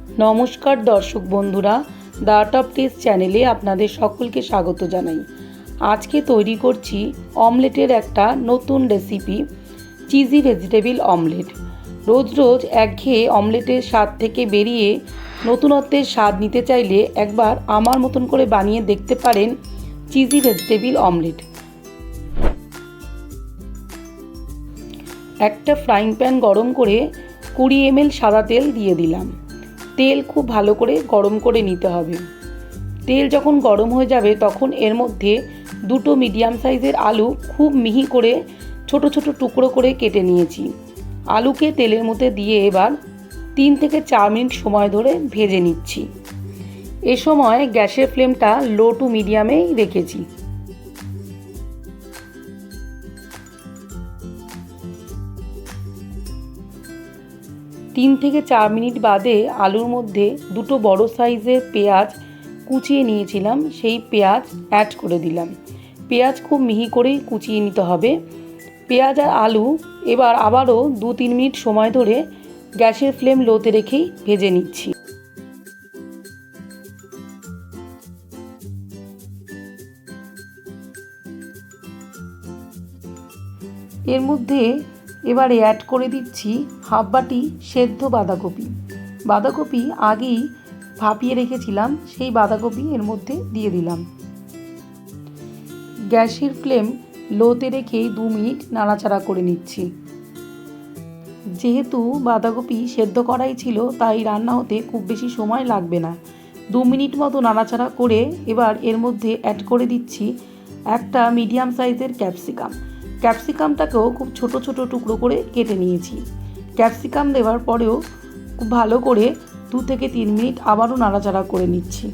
নমস্কার দর্শক বন্ধুরা, দ্য আর্ট অফ টেস্ট চ্যানেলে আপনাদের সকলকে স্বাগত জানাই। আজকে তৈরি করছি অমলেটের একটা নতুন রেসিপি, চিজি ভেজিটেবল অমলেট। রোজ রোজ একঘেয়ে অমলেটের স্বাদ থেকে বেরিয়ে নতুনত্বের স্বাদ নিতে চাইলে একবার আমার মতন করে বানিয়ে দেখতে পারেন চিজি ভেজিটেবল অমলেট। একটা ফ্রাইং প্যান গরম করে 20 ml সাদা তেল দিয়ে দিলাম। তেল খুব ভালো করে গরম করে নিতে হবে। তেল যখন গরম হয়ে যাবে তখন এর মধ্যে দুটো মিডিয়াম সাইজের আলু খুব মিহি করে ছোট ছোট টুকরো করে কেটে নিয়েছি। আলুকে তেলের মধ্যে দিয়ে এবার 3 থেকে 4 মিনিট সময় ধরে ভেজে নিচ্ছি। এ সময় গ্যাসের ফ্লেমটা লো টু মিডিয়ামেই রেখেছি। তিন থেকে 4 মিনিট বাদে আলুর মধ্যে দুটো বড় সাইজের পেঁয়াজ কুচিয়ে নিয়েছিলাম, সেই পেঁয়াজ অ্যাড করে দিলাম। পেঁয়াজ খুব মিহি করেই কুচিয়ে নিতে হবে। পেঁয়াজ আর আলু এবার আবারও 2-3 মিনিট সময় ধরে গ্যাসের ফ্লেম লোতে রেখেই ভেজে নিচ্ছি। এর মধ্যে এবারে অ্যাড করে দিচ্ছি হাফ বাটি সেদ্ধ বাঁধাকপি। বাঁধাকপি আগেই ভাপিয়ে রেখেছিলাম, সেই বাঁধাকপি এর মধ্যে দিয়ে দিলাম। গ্যাসের ফ্লেম লোতে রেখেই 2 মিনিট নাড়াচাড়া করে নিচ্ছি। যেহেতু বাঁধাকপি সেদ্ধ করাই ছিল তাই রান্না হতে খুব বেশি সময় লাগবে না। 2 মিনিট মতো নাড়াচাড়া করে এবার এর মধ্যে অ্যাড করে দিচ্ছি একটা মিডিয়াম সাইজের ক্যাপসিকাম। ক্যাপসিকামটাকেও খুব ছোট ছোট টুকরো করে কেটে নিয়েছি। ক্যাপসিকাম দেওয়ার পরেও খুব ভালো করে 2 থেকে 3 মিনিট আবারও নাড়াচাড়া করে নিচ্ছি।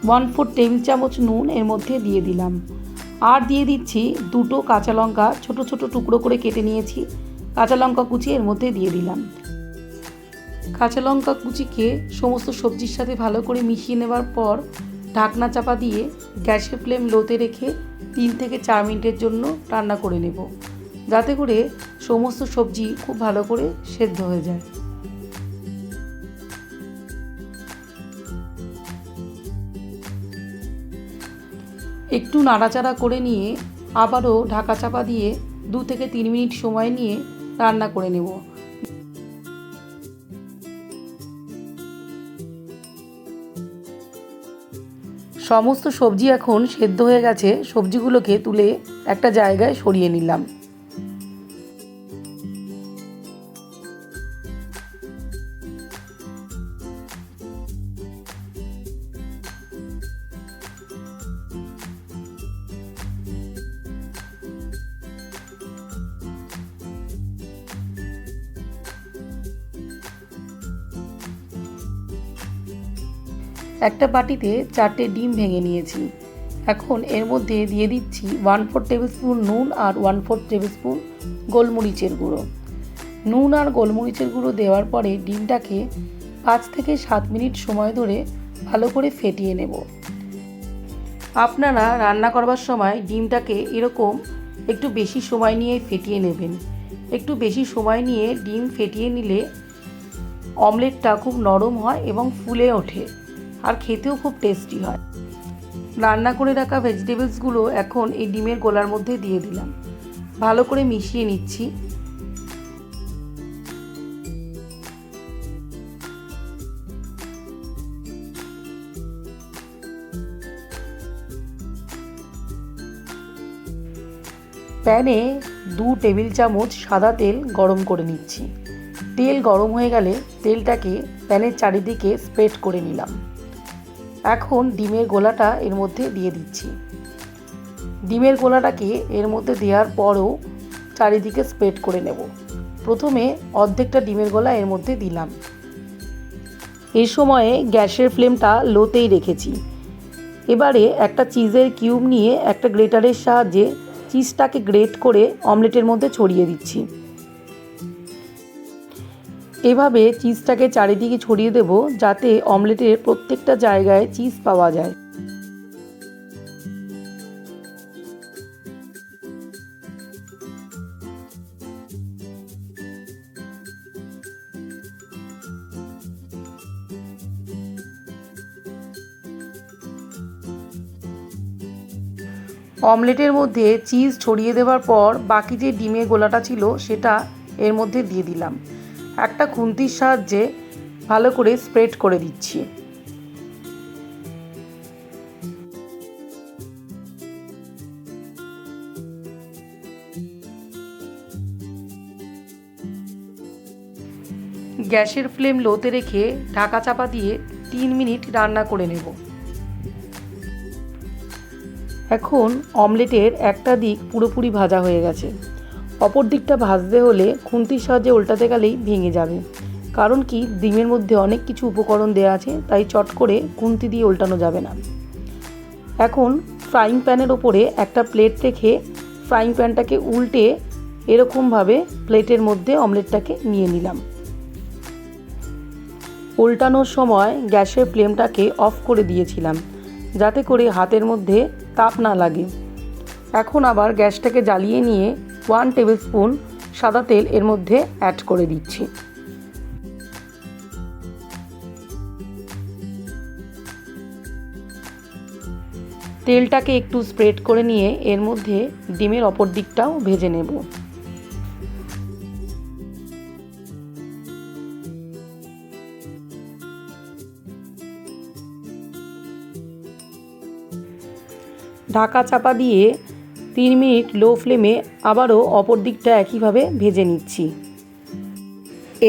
ওয়ান 4 টেবিল চামচ নুন এর মধ্যে দিয়ে দিলাম। আর দিয়ে দিচ্ছি দুটো কাঁচা লঙ্কা ছোট ছোট টুকরো করে কেটে নিয়েছি। কাঁচা লঙ্কা কুচি এর মধ্যে দিয়ে দিলাম। কাঁচা লঙ্কা কুচিকে সমস্ত সবজির সাথে ভালো করে মিশিয়ে নেবার পর ঢাকনা চাপা দিয়ে গ্যাসের ফ্লেম লোতে রেখে 3 থেকে 4 মিনিটের জন্য রান্না করে নেব, যাতে করে সমস্ত সবজি খুব ভালো করে সেদ্ধ হয়ে যায়। একটু নাড়াচাড়া করে নিয়ে আবারও ঢাকা চাপা দিয়ে 2 থেকে 3 মিনিট সময় নিয়ে রান্না করে নেব। সমস্ত সবজি এখন সেদ্ধ হয়ে গেছে। সবজিগুলোকে তুলে একটা জায়গায় সরিয়ে নিলাম। একটা বাটিতে 4টে ডিম ভেঙে নিয়েছি। এখন এর মধ্যে দিয়ে দিচ্ছি 1/4 টেবিল স্পুন নুন আর 1/4 টেবিল স্পুন গোলমরিচের গুঁড়ো। নুন আর গোলমরিচের গুঁড়ো দেওয়ার পরে ডিমটাকে 5 থেকে 7 মিনিট সময় ধরে ভালো করে ফেটিয়ে নেব। আপনারা রান্না করবার সময় ডিমটাকে এরকম একটু বেশি সময় নিয়ে ফেটিয়ে নেবেন। একটু বেশি সময় নিয়ে ডিম ফেটিয়ে নিলে অমলেটটা খুব নরম হয় এবং ফুলে ওঠে, আর খেতেও খুব টেস্টি হয়। রান্না করে রাখা ভেজিটেবলসগুলো এখন এই ডিমের গোলার মধ্যে দিয়ে দিলাম। ভালো করে মিশিয়ে নিচ্ছি। প্যানে 2 টেবিল চামচ সাদা তেল গরম করে নিচ্ছি। তেল গরম হয়ে গেলে তেলটাকে প্যানের চারিদিকে স্প্রেড করে নিলাম। এখন ডিমের গোলাটা এর মধ্যে দিয়ে দিচ্ছি। ডিমের গোলাটাকে এর মধ্যে দেওয়ার পরও চারিদিকে স্প্রেড করে নেব। প্রথমে অর্ধেকটা ডিমের গোলা এর মধ্যে দিলাম। এই সময়ে গ্যাসের ফ্লেমটা লোতেই রেখেছি। এবারে একটা চিজের কিউব নিয়ে একটা গ্রেটারের সাহায্যে চিজটাকে গ্রেট করে অমলেটের মধ্যে ছড়িয়ে দিচ্ছি। এভাবে চিজটাকে চারিদিকে ছড়িয়ে দেব, যাতে অমলেটের প্রত্যেকটা জায়গায় চিজ পাওয়া যায়। অমলেটের মধ্যে চিজ ছড়িয়ে দেওয়ার পর বাকি যে ডিমের গোলাটা ছিল সেটা এর মধ্যে দিয়ে দিলাম। একটা খুন্তির সাহায্যে ভালো করে স্প্রেড করে দিচ্ছি। গ্যাসের ফ্লেম লোতে রেখে ঢাকা চাপা দিয়ে 3 মিনিট রান্না করে নেব। এখন অমলেটের একটা দিক পুরোপুরি ভাজা হয়ে গেছে। অপর দিকটা ভাজতে হলে খুন্তির সাহায্যে উল্টাতে গেলেই ভেঙে যাবে, কারণ কি ডিমের মধ্যে অনেক কিছু উপকরণ দেওয়া আছে, তাই চট করে খুন্তি দিয়ে উল্টানো যাবে না। এখন ফ্রাইং প্যানের ওপরে একটা প্লেট রেখে ফ্রাইং প্যানটাকে উল্টে এরকমভাবে প্লেটের মধ্যে অমলেটটাকে নিয়ে নিলাম। উল্টানোর সময় গ্যাসের ফ্লেমটাকে অফ করে দিয়েছিলাম, যাতে করে হাতের মধ্যে তাপ না লাগে। এখন আবার গ্যাসটাকে জ্বালিয়ে নিয়ে 1 টেবিল স্পুন সাদা তেল এর মধ্যে অ্যাড করে দিচ্ছি। তেলটাকে একটু স্প্রেড করে নিয়ে এর মধ্যে ডিমের অপর দিকটাও ভেজে নেব। ঢাকা চাপা দিয়ে 3 মিনিট লো ফ্লেমে আবারও অপর দিকটা একইভাবে ভেজে নিচ্ছি।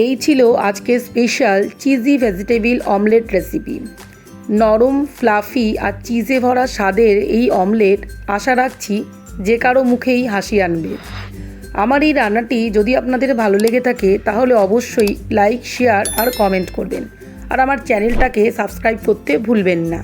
এই ছিল আজকের special cheesy vegetable omelette recipe. নরম, ফ্লাফি আর চিজে ভরা স্বাদের এই অমলেট আশা রাখছি যে কারো মুখেই হাসি আনবে। আমার এই রান্নাটি যদি আপনাদের ভালো লেগে থাকে তাহলে অবশ্যই লাইক, শেয়ার আর কমেন্ট করবেন, আর আমার চ্যানেলটাকে সাবস্ক্রাইব করতে ভুলবেন না।